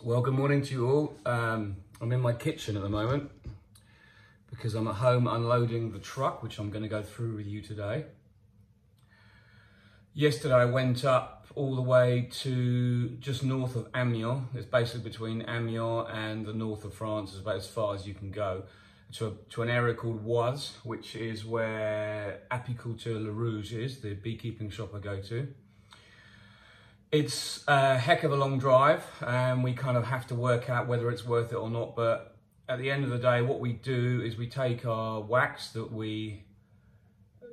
Well, good morning to you all. I'm in my kitchen at the moment because I'm at home unloading the truck, which I'm going to go through with you today. Yesterday I went up all the way to just north of Amiens. It's basically between Amiens and the north of France. It's about as far as you can go to an area called Oise, which is where Apiculture Le Rouge is, the beekeeping shop I go to. It's a heck of a long drive and we kind of have to work out whether it's worth it or not, but at the end of the day what we do is we take our wax that we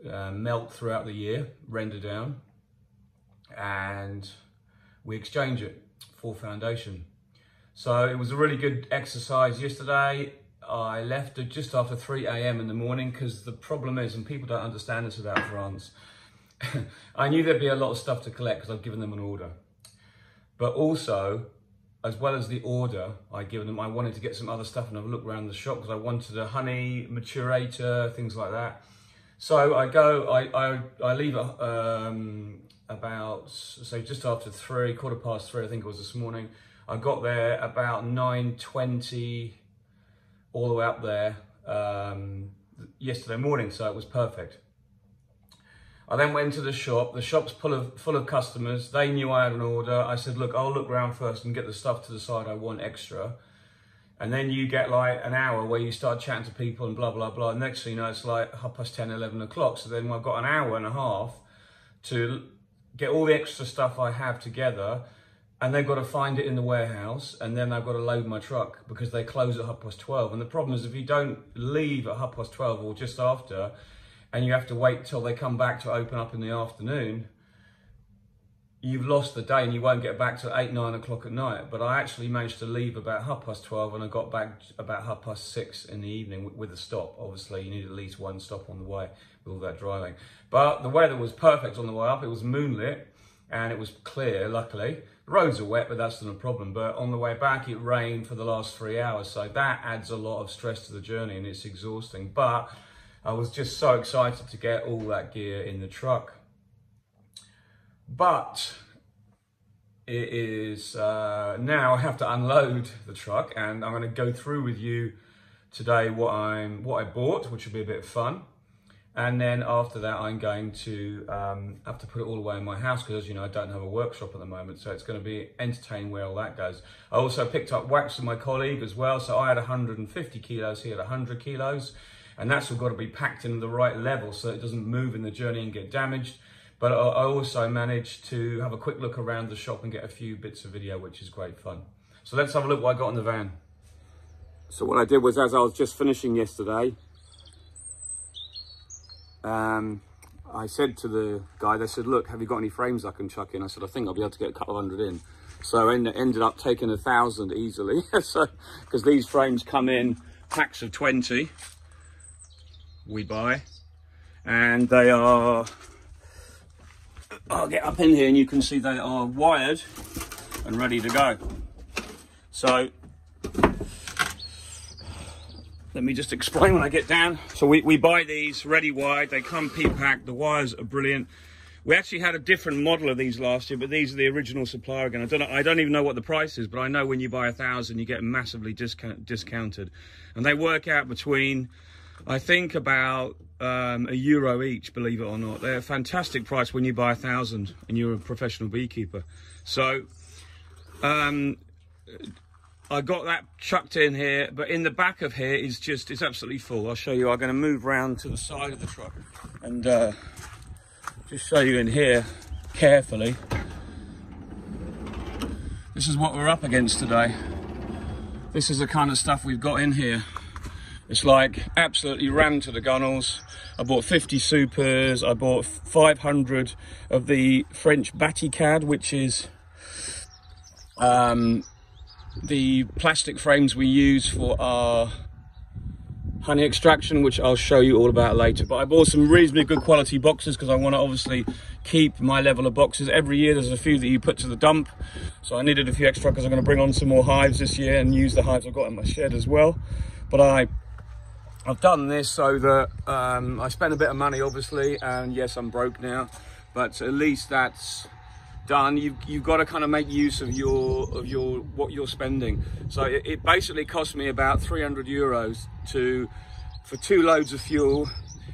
melt throughout the year, render down, and we exchange it for foundation. So it was a really good exercise yesterday. I left it just after 3 AM in the morning because the problem is, and people don't understand this about France, I knew there'd be a lot of stuff to collect because I've given them an order. But also, as well as the order I'd given them, I wanted to get some other stuff and have a look around the shop because I wanted a honey, Maturator, things like that. So I leave about, say, just after 3, quarter past 3, I think it was this morning. I got there about 9:20, all the way up there yesterday morning, so it was perfect. I then went to the shop. The shop's full of customers. They knew I had an order. I said, look, I'll look around first and get the stuff to the side I want extra. And then you get like an hour where you start chatting to people and blah, blah, blah. And next thing you know, it's like 10:30, 11 o'clock. So then I've got an hour and a half to get all the extra stuff I have together. And they've got to find it in the warehouse. And then I've got to load my truck because they close at 12:30. And the problem is if you don't leave at 12:30 or just after, and you have to wait till they come back to open up in the afternoon, you've lost the day and you won't get back till 8, 9 o'clock at night. But I actually managed to leave about 12:30 and I got back about 6:30 in the evening with a stop. Obviously, you need at least one stop on the way with all that driving. But the weather was perfect on the way up. It was moonlit and it was clear, luckily. The roads are wet, but that's not a problem. But on the way back, it rained for the last 3 hours. So that adds a lot of stress to the journey and it's exhausting. But I was just so excited to get all that gear in the truck. But it is now I have to unload the truck, and I'm going to go through with you today what I bought, which will be a bit of fun. And then after that, I'm going to have to put it all away in my house because, as you know, I don't have a workshop at the moment, so it's going to be entertaining where all that goes. I also picked up wax with my colleague as well, so I had 150 kilos, he had 100 kilos. And that's all got to be packed in the right level so it doesn't move in the journey and get damaged. But I also managed to have a quick look around the shop and get a few bits of video, which is great fun. So let's have a look what I got in the van. So what I did was, as I was just finishing yesterday, I said to the guy, they said, look, have you got any frames I can chuck in? I said, I think I'll be able to get a couple of 100 in. So I ended up taking 1,000 easily. So, because these frames come in packs of 20. We buy, and they are, I'll get up in here and you can see they are wired and ready to go. So let me just explain when I get down. So we buy these ready wired, they come P-packed, the wires are brilliant. We actually had a different model of these last year, but these are the original supplier again. I don't even know what the price is, but I know when you buy 1,000 you get massively discounted, and they work out between, I think, about €1 each, believe it or not. They're a fantastic price when you buy 1,000 and you're a professional beekeeper. So I got that chucked in here, but in the back of here is just, it's absolutely full. I'll show you. I'm going to move round to the side of the truck and just show you in here carefully. This is what we're up against today. This is the kind of stuff we've got in here. It's like absolutely rammed to the gunnels. I bought 50 supers. I bought 500 of the French Baticad, which is the plastic frames we use for our honey extraction, which I'll show you all about later. But I bought some reasonably good quality boxes because I want to obviously keep my level of boxes. Every year there's a few that you put to the dump. So I needed a few extra because I'm going to bring on some more hives this year and use the hives I've got in my shed as well. But I've done this so that I spent a bit of money, obviously, and yes, I'm broke now, but at least that's done, you've got to kind of make use of your what you're spending. So it basically cost me about 300 euros for 2 loads of fuel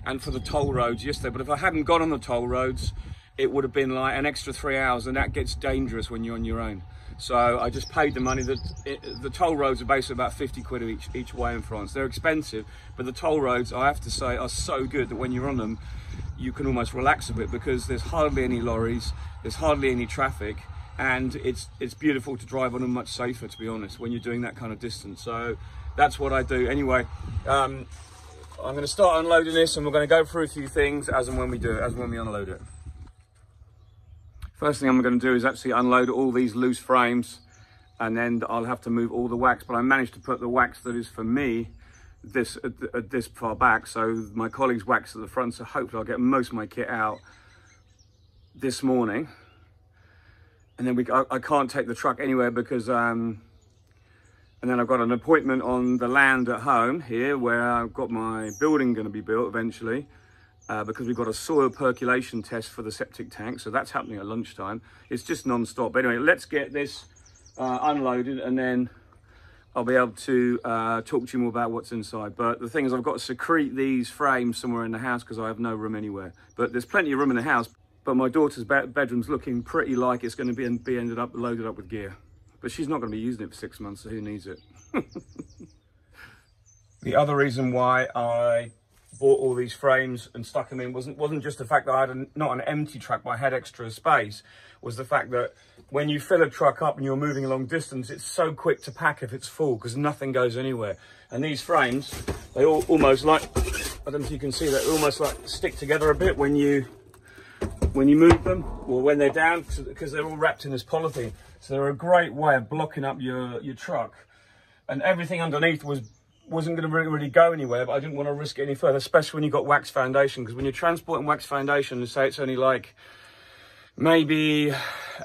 and for the toll roads yesterday. But if I hadn't gone on the toll roads, it would have been like an extra 3 hours, and that gets dangerous when you're on your own. So I just paid the money. The toll roads are basically about 50 quid each way in France. They're expensive, but the toll roads, I have to say, are so good that when you're on them, you can almost relax a bit, because there's hardly any lorries, there's hardly any traffic, and it's beautiful to drive on them, much safer, to be honest, when you're doing that kind of distance. So that's what I do. Anyway, I'm going to start unloading this, and we're going to go through a few things as and when we do it, as when we unload it. First thing I'm going to do is actually unload all these loose frames, and then I'll have to move all the wax. But I managed to put the wax that is for me this far back, so my colleagues wax at the front, so hopefully I'll get most of my kit out this morning. And then I can't take the truck anywhere because and then I've got an appointment on the land at home here, where I've got my building going to be built eventually, because we've got a soil percolation test for the septic tank, so that's happening at lunchtime. It's just non-stop. But anyway, let's get this unloaded, and then I'll be able to talk to you more about what's inside. But the thing is, I've got to secrete these frames somewhere in the house because I have no room anywhere. But there's plenty of room in the house. But my daughter's bedroom's looking pretty like it's going to be loaded up with gear. But she's not going to be using it for 6 months, so who needs it? The other reason why I bought all these frames and stuck them in wasn't just the fact that I had not an empty truck, but I had extra space. Was the fact that when you fill a truck up and you're moving a long distance, it's so quick to pack if it's full, because nothing goes anywhere. And these frames, they all almost like, I don't know if you can see that, almost like stick together a bit when you move them, or when they're down, because they're all wrapped in this polythene. So they're a great way of blocking up your truck. And everything underneath wasn't going to really go anywhere, but I didn't want to risk it any further, especially when you've got wax foundation, because when you're transporting wax foundation, and say it's only like maybe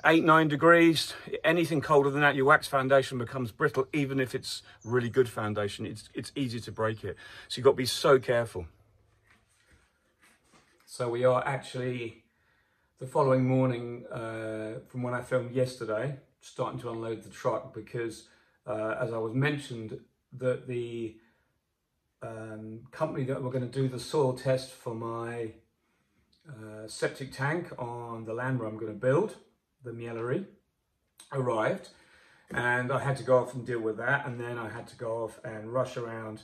8-9 degrees, anything colder than that, your wax foundation becomes brittle. Even if it's really good foundation, it's easy to break it. So you've got to be so careful. So we are actually, the following morning from when I filmed yesterday, starting to unload the truck, because as I was mentioned, that the company that we're going to do the soil test for my septic tank on the land where I'm going to build, the Miellerie, arrived, and I had to go off and deal with that, and then I had to go off and rush around,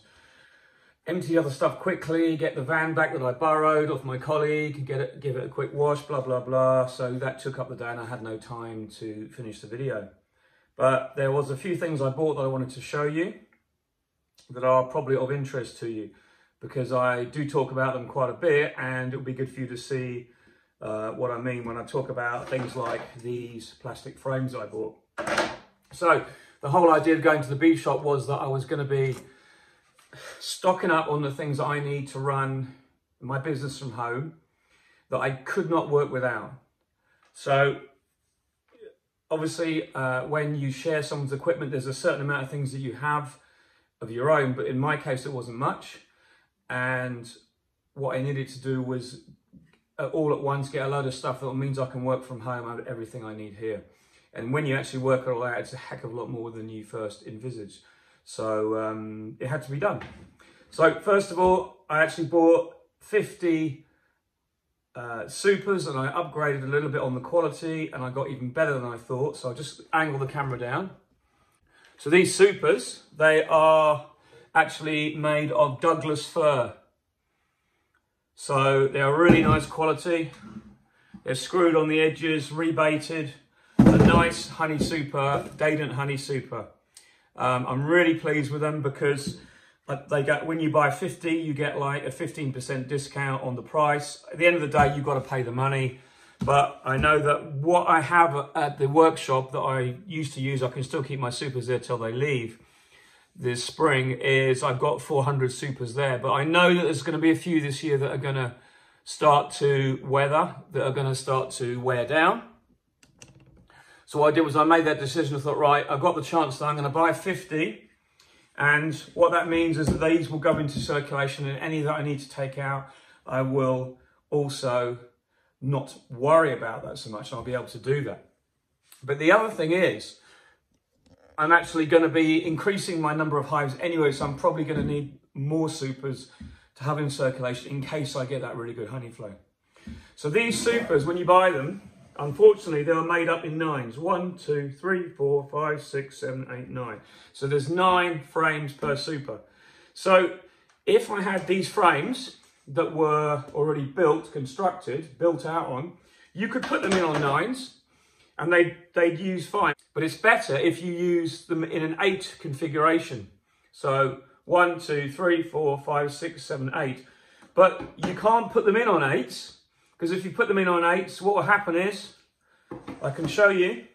empty other stuff quickly, get the van back that I borrowed off my colleague, give it a quick wash, blah blah blah. So that took up the day, and I had no time to finish the video. But there was a few things I bought that I wanted to show you that are probably of interest to you, because I do talk about them quite a bit, and it'll be good for you to see what I mean when I talk about things like these plastic frames I bought. So the whole idea of going to the beef shop was that I was going to be stocking up on the things that I need to run my business from home that I could not work without. So obviously when you share someone's equipment, there's a certain amount of things that you have of your own, but in my case it wasn't much. And what I needed to do was all at once get a load of stuff that means I can work from home and everything I need here. And when you actually work it all out, it's a heck of a lot more than you first envisaged. So it had to be done. So first of all, I actually bought 50 supers, and I upgraded a little bit on the quality, and I got even better than I thought. So I'll just angle the camera down. So these supers, they are actually made of Douglas fir. So they are really nice quality. They're screwed on the edges, rebaited. A nice honey super, Dadant honey super. I'm really pleased with them, because they get, when you buy 50, you get like a 15% discount on the price. At the end of the day, you've got to pay the money. But I know that what I have at the workshop that I used to use, I can still keep my supers there till they leave this spring, is I've got 400 supers there. But I know that there's going to be a few this year that are going to start to weather, that are going to start to wear down. So what I did was I made that decision. I thought, right, I've got the chance that I'm going to buy 50. And what that means is that these will go into circulation, and any that I need to take out, I will also not worry about that so much. I'll be able to do that. But the other thing is, I'm actually going to be increasing my number of hives anyway, so I'm probably going to need more supers to have in circulation in case I get that really good honey flow. So these supers, when you buy them, unfortunately, they are made up in 9s. 1, 2, 3, 4, 5, 6, 7, 8, 9. So there's 9 frames per super. So if I had these frames that were already built, constructed, built out on, you could put them in on 9s and they'd use fine. But it's better if you use them in an 8 configuration. So 1, 2, 3, 4, 5, 6, 7, 8. But you can't put them in on 8s, because if you put them in on 8s, what will happen is, I can show you,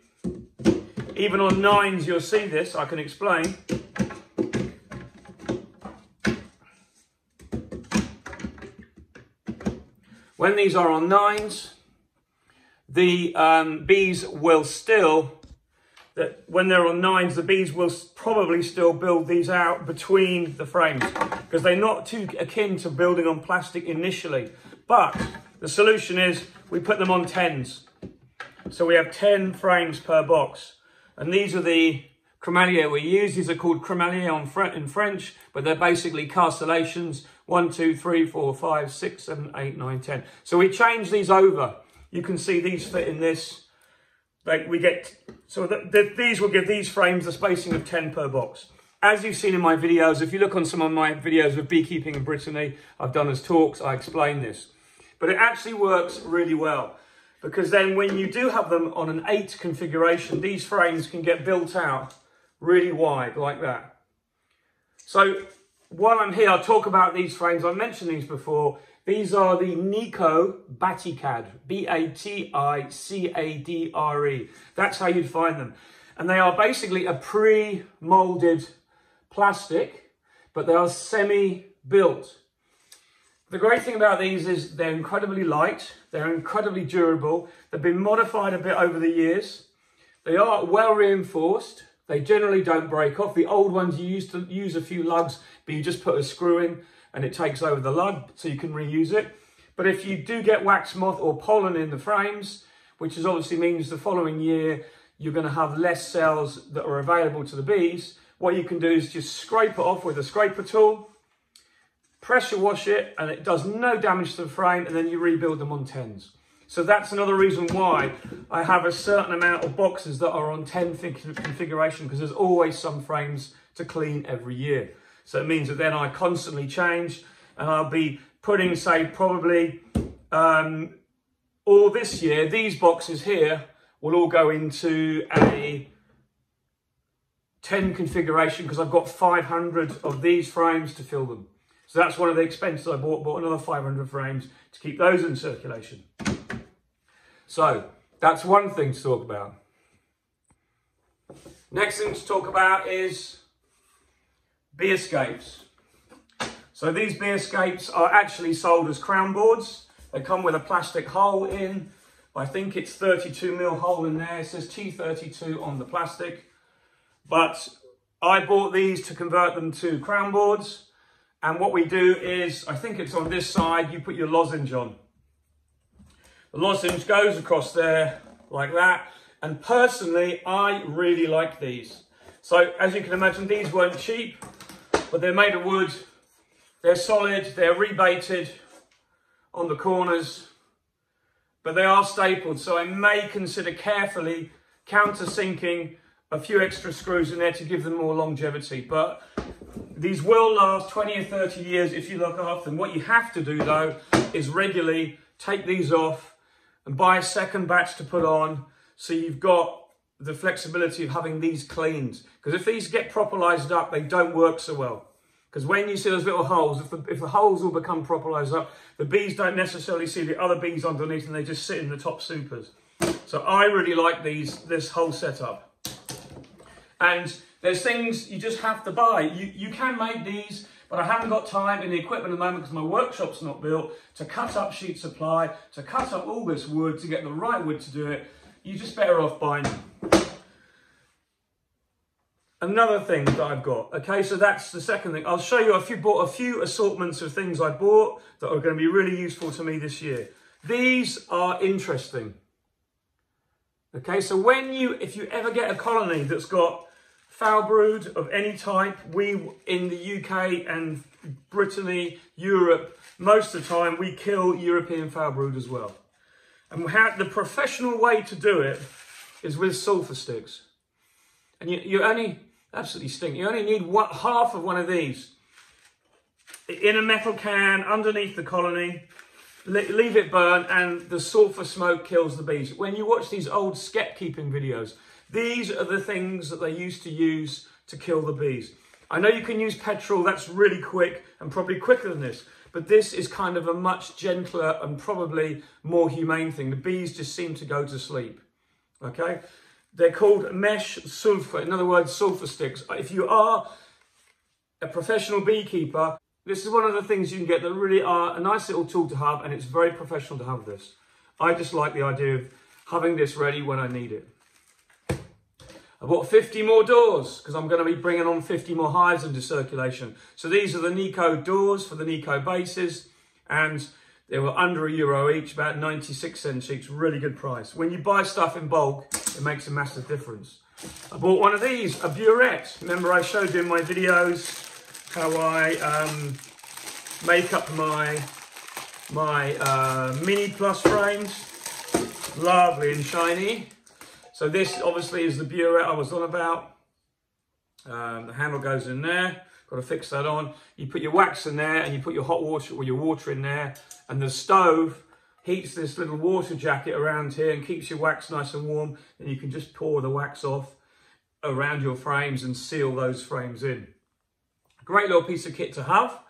even on 9s you'll see this, I can explain. When these are on 9s, the bees will still, when they're on 9s, the bees will probably still build these out between the frames, because they're not too akin to building on plastic initially. But the solution is we put them on 10s. So we have 10 frames per box. And these are the crémaillère we use. These are called crémaillère in French, but they're basically castellations. 1, 2, 3, 4, 5, 6, 7, 8, 9, 10. So we change these over. You can see these fit in this. These will give these frames the spacing of 10 per box. As you've seen in my videos, if you look on some of my videos of beekeeping in Brittany, I've done as talks, I explain this. But it actually works really well, because then when you do have them on an 8 configuration, these frames can get built out really wide like that. So while I'm here, I'll talk about these frames. I mentioned these before. These are the Nico Baticadre, B-A-T-I-C-A-D-R-E. That's how you'd find them. And they are basically a pre-molded plastic, but they are semi-built. The great thing about these is they're incredibly light, they're incredibly durable, they've been modified a bit over the years. They are well reinforced, they generally don't break off. The old ones you used to use a few lugs, but you just put a screw in and it takes over the lug so you can reuse it. But if you do get wax moth or pollen in the frames, which obviously means the following year you're going to have less cells that are available to the bees, what you can do is just scrape it off with a scraper tool, pressure wash it, and it does no damage to the frame, and then you rebuild them on 10s. So that's another reason why I have a certain amount of boxes that are on 10 configuration, because there's always some frames to clean every year. So it means that then I constantly change, and I'll be putting, say, probably all this year, these boxes here will all go into a 10 configuration, because I've got 500 of these frames to fill them. So that's one of the expenses I bought another 500 frames to keep those in circulation. So that's one thing to talk about. Next thing to talk about is bee escapes. So these bee escapes are actually sold as crown boards. They come with a plastic hole in. I think it's 32mm hole in there. It says T32 on the plastic. But I bought these to convert them to crown boards. And what we do is, I think it's on this side, you put your lozenge on. The lozenge goes across there like that. And personally, I really like these. So as you can imagine, these weren't cheap, but they're made of wood. They're solid, they're rebaited on the corners, but they are stapled. So I may consider carefully countersinking a few extra screws in there to give them more longevity. But these will last 20 or 30 years if you look after them. What you have to do though is regularly take these off and buy a second batch to put on, so you've got the flexibility of having these cleaned. Because if these get properlised up, they don't work so well. Because when you see those little holes, if the holes all become properlised up, the bees don't necessarily see the other bees underneath and they just sit in the top supers. So I really like this whole setup. And there's things you just have to buy. You can make these, but I haven't got time in the equipment at the moment because my workshop's not built to cut up sheet supply, to cut up all this wood, to get the right wood to do it. You're just better off buying them. Another thing that I've got, okay, so that's the second thing. I'll show you a few assortments of things I bought that are going to be really useful to me this year. These are interesting. Okay, so if you ever get a colony that's got foul brood of any type, we in the UK and Brittany, Europe, most of the time we kill European foul brood as well. And the professional way to do it is with sulfur sticks. And you only, absolutely stink, you only need half of one of these in a metal can underneath the colony. Leave it burn, and the sulfur smoke kills the bees. When you watch these old skep keeping videos, these are the things that they used to use to kill the bees. I know you can use petrol, that's really quick and probably quicker than this, but this is kind of a much gentler and probably more humane thing. The bees just seem to go to sleep, okay? They're called mesh sulfur, in other words, sulfur sticks. If you are a professional beekeeper, this is one of the things you can get that really are a nice little tool to have, and it's very professional to have this. I just like the idea of having this ready when I need it. I bought 50 more doors because I'm going to be bringing on 50 more hives into circulation. So these are the Nico doors for the Nico bases, and they were under €1 each, about 96 cents each, really good price. When you buy stuff in bulk, it makes a massive difference. I bought one of these, a burette. Remember I showed you in my videos how I make up my mini plus frames, lovely and shiny. So this obviously is the burette I was on about. The handle goes in there, got to fix that on. You put your wax in there and you put your hot water or your water in there, and the stove heats this little water jacket around here and keeps your wax nice and warm, and you can just pour the wax off around your frames and seal those frames in. Great little piece of kit to have.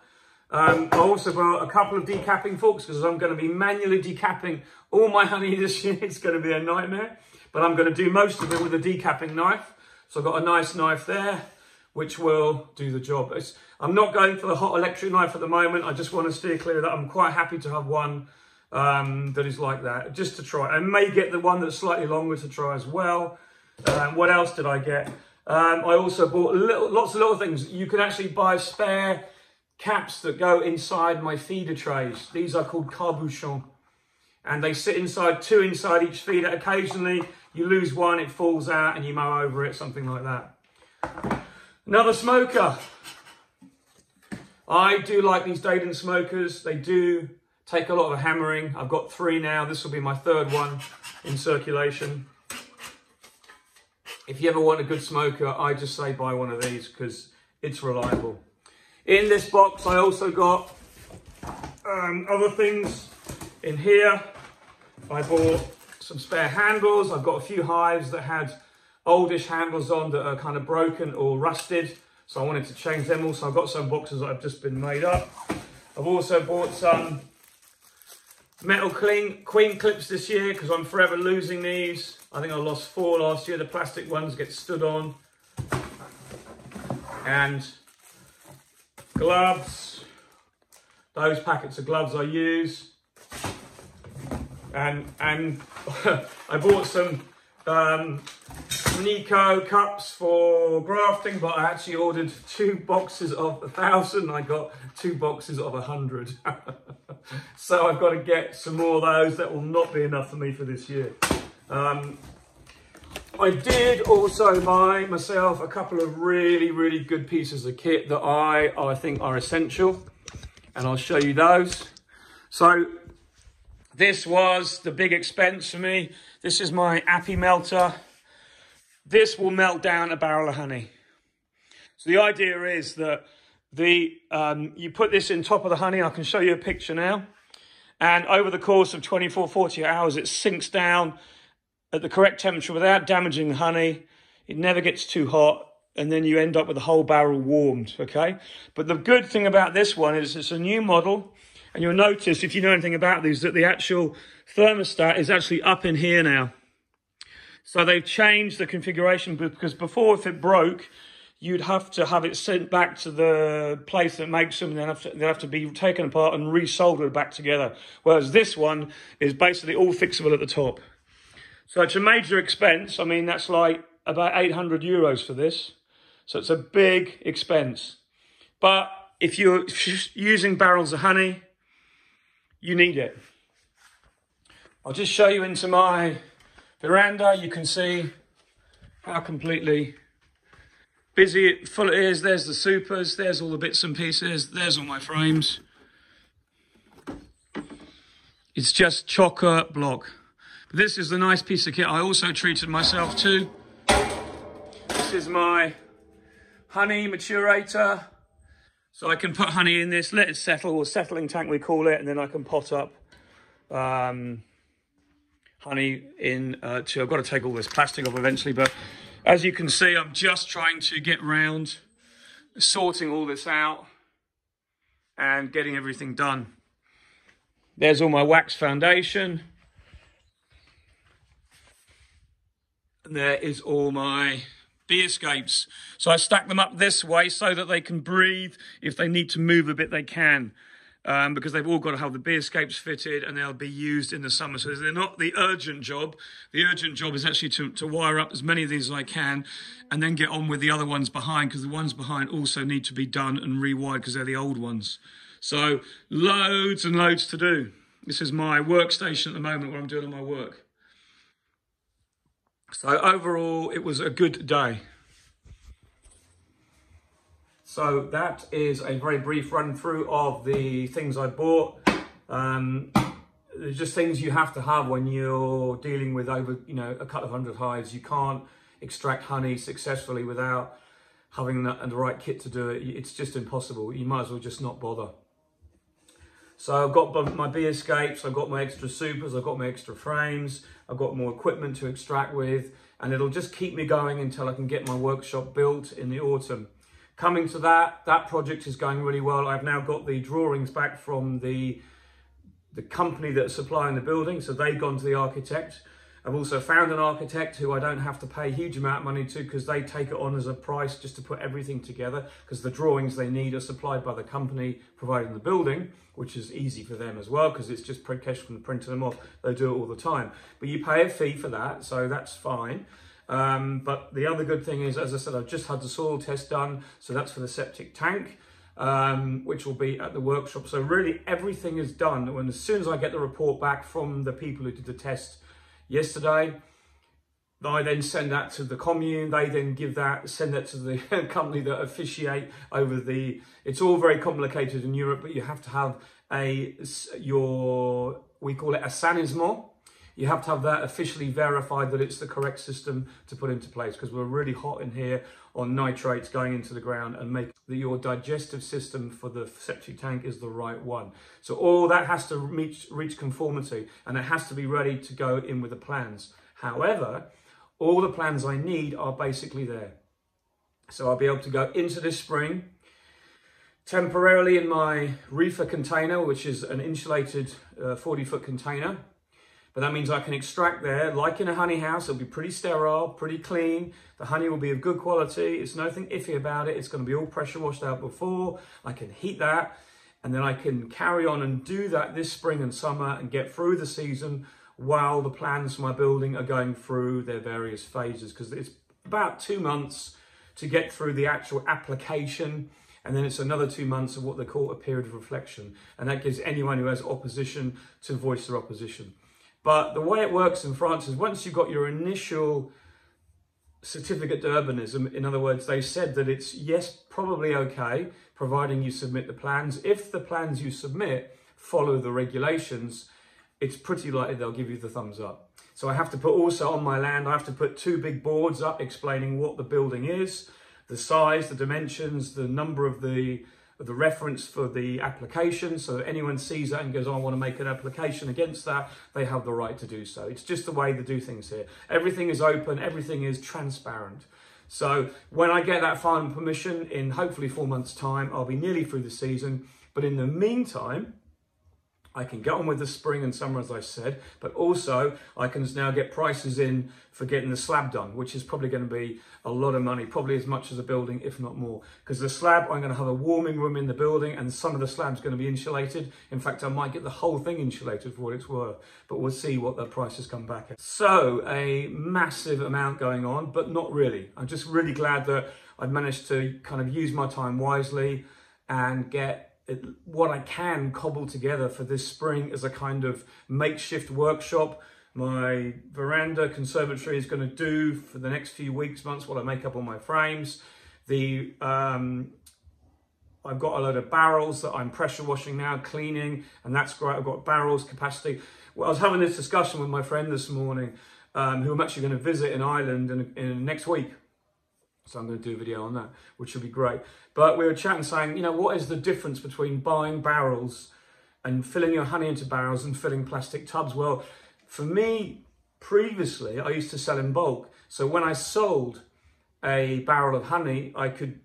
I also bought a couple of decapping forks because I'm going to be manually decapping all my honey this year. It's going to be a nightmare, but I'm going to do most of it with a decapping knife. So I've got a nice knife there, which will do the job. I'm not going for the hot electric knife at the moment. I just want to steer clear of that. I'm quite happy to have one that is like that, just to try. I may get the one that's slightly longer to try as well. What else did I get? I also bought lots of little things. You can actually buy spare caps that go inside my feeder trays. These are called cabochons, and they sit inside, 2 inside each feeder. Occasionally you lose one, it falls out and you mow over it, something like that. Another smoker. I do like these Dayton smokers. They do take a lot of hammering. I've got 3 now. This will be my 3rd one in circulation. If you ever want a good smoker, I just say buy one of these because it's reliable. In this box, I also got other things in here. I bought some spare handles. I've got a few hives that had oldish handles on that are kind of broken or rusted, so I wanted to change them also. I've got some boxes that have just been made up. I've also bought some metal queen clips this year because I'm forever losing these. I think I lost 4 last year. The plastic ones get stood on. And gloves. Those packets of gloves I use. And I bought some Nico cups for grafting, but I actually ordered 2 boxes of 1,000. I got 2 boxes of 100. So I've got to get some more of those. That will not be enough for me for this year. I did also buy myself a couple of really good pieces of kit that I think are essential, and I'll show you those. So this was the big expense for me. This is my Appy melter. This will melt down a barrel of honey. So the idea is that you put this in top of the honey. I can show you a picture now. And over the course of 24, 48 hours, it sinks down at the correct temperature without damaging the honey. It never gets too hot, and then you end up with the whole barrel warmed, okay? But the good thing about this one is it's a new model, and you'll notice, if you know anything about these, that the actual thermostat is actually up in here now. So they've changed the configuration, because before, if it broke, you'd have to have it sent back to the place that makes them, and they'd have to be taken apart and resoldered back together. Whereas this one is basically all fixable at the top. So it's a major expense. I mean, that's like about 800 euros for this. So it's a big expense. But if you're using barrels of honey, you need it. I'll just show you into my veranda, you can see how completely busy, full it is. There's the supers, there's all the bits and pieces, there's all my frames. It's just chocker block. But this is the nice piece of kit I also treated myself to. This is my honey maturator. So I can put honey in this, let it settle, or settling tank we call it, and then I can pot up honey in to, I've got to take all this plastic off eventually, but as you can see, I'm just trying to get round sorting all this out and getting everything done. There's all my wax foundation. And there is all my bee escapes. So I stack them up this way so that they can breathe. If they need to move a bit, they can. Because they've all got to have the bee escapes fitted and they'll be used in the summer. So they're not the urgent job. The urgent job is actually to wire up as many of these as I can and then get on with the other ones behind, because the ones behind also need to be done and rewired because they're the old ones. So loads and loads to do. This is my workstation at the moment where I'm doing all my work. So overall, it was a good day. So that is a very brief run through of the things I bought. There's just things you have to have when you're dealing with over, you know, a couple of hundred hives. You can't extract honey successfully without having the right kit to do it. It's just impossible. You might as well just not bother. So I've got my bee escapes, I've got my extra supers, I've got my extra frames, I've got more equipment to extract with, and it'll just keep me going until I can get my workshop built in the autumn. Coming to that project is going really well. I've now got the drawings back from the company that's supplying the building, so they've gone to the architect. I've also found an architect who I don't have to pay a huge amount of money to, because they take it on as a price just to put everything together, because the drawings they need are supplied by the company providing the building, which is easy for them as well, because it's just cash from printing them off. They do it all the time. But you pay a fee for that, so that's fine. But the other good thing is, as I said, I've just had the soil test done, so that's for the septic tank, which will be at the workshop. So really everything is done. When as soon as I get the report back from the people who did the test yesterday, I then send that to the commune. They then send that to the company that officiate over the. It's all very complicated in Europe, but you have to have we call it a sanismo. You have to have that officially verified that it's the correct system to put into place, because we're really hot in here on nitrates going into the ground, and make your digestive system for the septic tank is the right one. So all that has to reach conformity, and it has to be ready to go in with the plans. However, all the plans I need are basically there. So I'll be able to go into this spring temporarily in my reefer container, which is an insulated 40-foot container. But that means I can extract there, like in a honey house. It'll be pretty sterile, pretty clean. The honey will be of good quality. It's nothing iffy about it. It's going to be all pressure washed out before. I can heat that, and then I can carry on and do that this spring and summer and get through the season while the plans for my building are going through their various phases, because it's about 2 months to get through the actual application, and then it's another 2 months of what they call a period of reflection, and that gives anyone who has opposition to voice their opposition. But the way it works in France is, once you've got your initial certificate d'urbanism, in other words, they said that it's, yes, probably okay, providing you submit the plans. If the plans you submit follow the regulations, it's pretty likely they'll give you the thumbs up. So I have to put also on my land, I have to put 2 big boards up explaining what the building is, the size, the dimensions, the number of the reference for the application, so that anyone sees that and goes, oh, I want to make an application against that, they have the right to do so. It's just the way they do things here. Everything is open, everything is transparent. So when I get that final permission in hopefully 4 months' time, I'll be nearly through the season. But in the meantime, I can get on with the spring and summer, as I said, but also I can now get prices in for getting the slab done, which is probably going to be a lot of money, probably as much as a building, if not more. Because the slab, I'm going to have a warming room in the building, and some of the slab's going to be insulated. In fact, I might get the whole thing insulated for what it's worth, but we'll see what the prices come back at. So a massive amount going on, but not really. I'm just really glad that I've managed to kind of use my time wisely and get what I can cobble together for this spring as a kind of makeshift workshop, my veranda conservatory is going to do for the next few weeks, months, while I make up all my frames. I've got a load of barrels that I'm pressure washing now, cleaning, and that's great. I've got barrels capacity. Well, I was having this discussion with my friend this morning, who I'm actually going to visit in Ireland in next week. So I'm going to do a video on that, which will be great. But we were chatting, saying, you know, what is the difference between buying barrels and filling your honey into barrels and filling plastic tubs? Well, for me, previously, I used to sell in bulk. So when I sold a barrel of honey, I could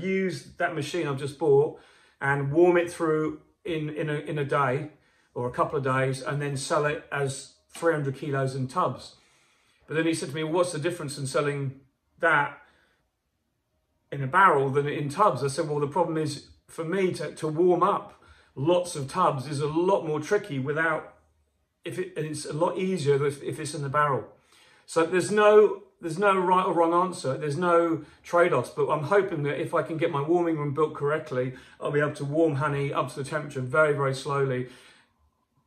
use that machine I've just bought and warm it through in a day or a couple of days, and then sell it as 300 kilos in tubs. But then he said to me, well, what's the difference in selling that in a barrel than in tubs? I said, well, the problem is for me to warm up lots of tubs is a lot more tricky and it's a lot easier if it's in the barrel. So there's no right or wrong answer. There's no trade-offs, but I'm hoping that if I can get my warming room built correctly, I'll be able to warm honey up to the temperature very, very slowly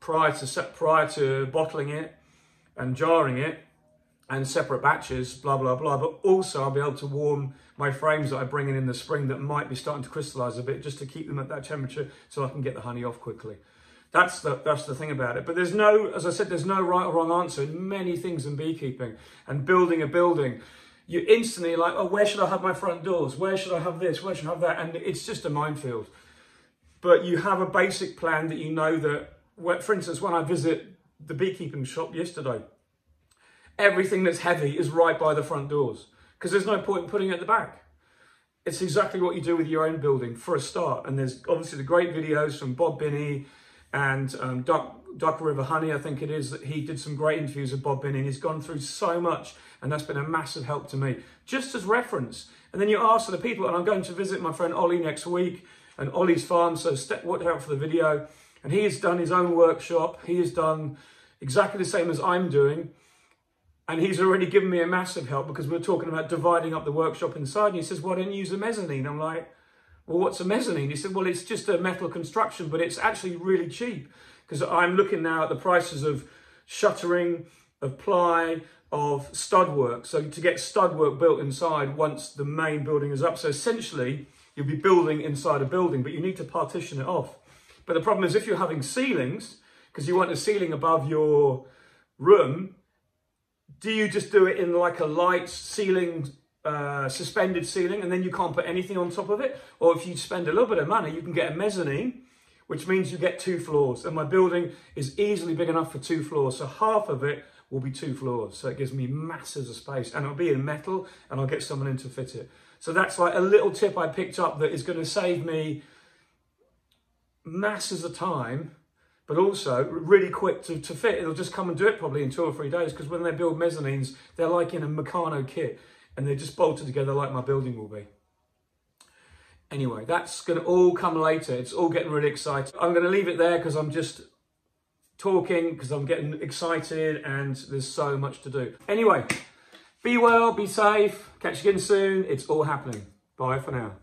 prior to bottling it and jarring it and separate batches, blah, blah, blah. But also I'll be able to warm my frames that I bring in the spring that might be starting to crystallize a bit, just to keep them at that temperature so I can get the honey off quickly. That's the thing about it. But there's no, as I said, there's no right or wrong answer in many things in beekeeping and building a building. You instantly like, oh, where should I have my front doors? Where should I have this? Where should I have that? And it's just a minefield. But you have a basic plan that you know that, for instance, when I visit the beekeeping shop yesterday, everything that's heavy is right by the front doors because there's no point in putting it at the back. It's exactly what you do with your own building for a start. And there's obviously the great videos from Bob Binney and Duck River Honey, I think it is, that he did some great interviews with Bob Binney, and he's gone through so much, and that's been a massive help to me, just as reference. And then you ask the people, and I'm going to visit my friend Ollie next week, and Ollie's farm, so watch out for the video. And he has done his own workshop. He has done exactly the same as I'm doing, and he's already given me a massive help because we're talking about dividing up the workshop inside, and he says, why don't you use a mezzanine? I'm like, well, what's a mezzanine? He said, well, it's just a metal construction, but it's actually really cheap because I'm looking now at the prices of shuttering, of ply, of stud work. So to get stud work built inside once the main building is up. So essentially, you'll be building inside a building, but you need to partition it off. But the problem is if you're having ceilings, because you want a ceiling above your room, do you just do it in like a light ceiling, suspended ceiling, and then you can't put anything on top of it? Or if you spend a little bit of money, you can get a mezzanine, which means you get 2 floors. And my building is easily big enough for 2 floors. So half of it will be 2 floors. So it gives me masses of space, and it'll be in metal, and I'll get someone in to fit it. So that's like a little tip I picked up that is going to save me masses of time, but also really quick to fit. It'll just come and do it probably in 2 or 3 days, because when they build mezzanines, they're like in a Meccano kit, and they're just bolted together like my building will be. Anyway, that's going to all come later. It's all getting really exciting. I'm going to leave it there because I'm just talking, because I'm getting excited and there's so much to do. Anyway, be well, be safe, catch you again soon. It's all happening. Bye for now.